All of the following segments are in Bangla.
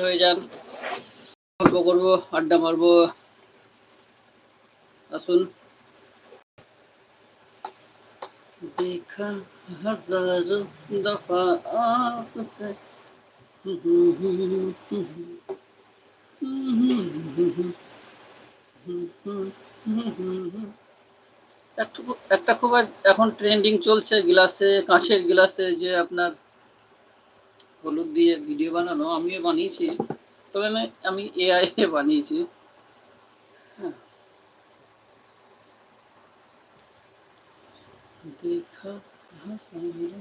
হয়ে যান, গল্প করবো, আড্ডা মারবো, আসুন। দেখা হাজারো দফা आपसे একটা খুব এখন ট্রেন্ডিং চলছে গ্লাসে, কাঁচের গ্লাসে যে আপনার হলুদ দিয়ে ভিডিও বানানো, আমিও বানিয়েছি, তবে আমি এআই এ বানিয়েছি। হ্যাঁ, দেখা হাসানো দেখা।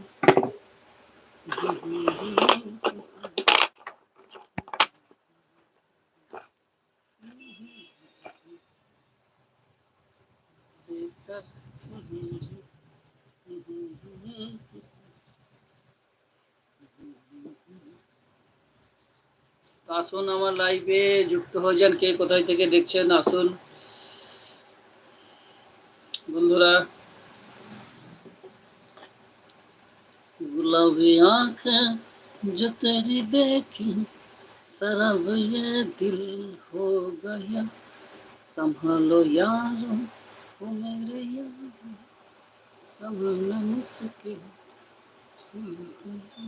তো আসুন আমার লাইভে যুক্ত হয়ে যান, কে কোথায় থেকে দেখছেন আসুন বন্ধুরা। गुलाबी आंखें जो तेरी देखी शराब ये दिल हो गया, संभालो यारो वो मेरे यार, संभलना मुश्किल हो गया।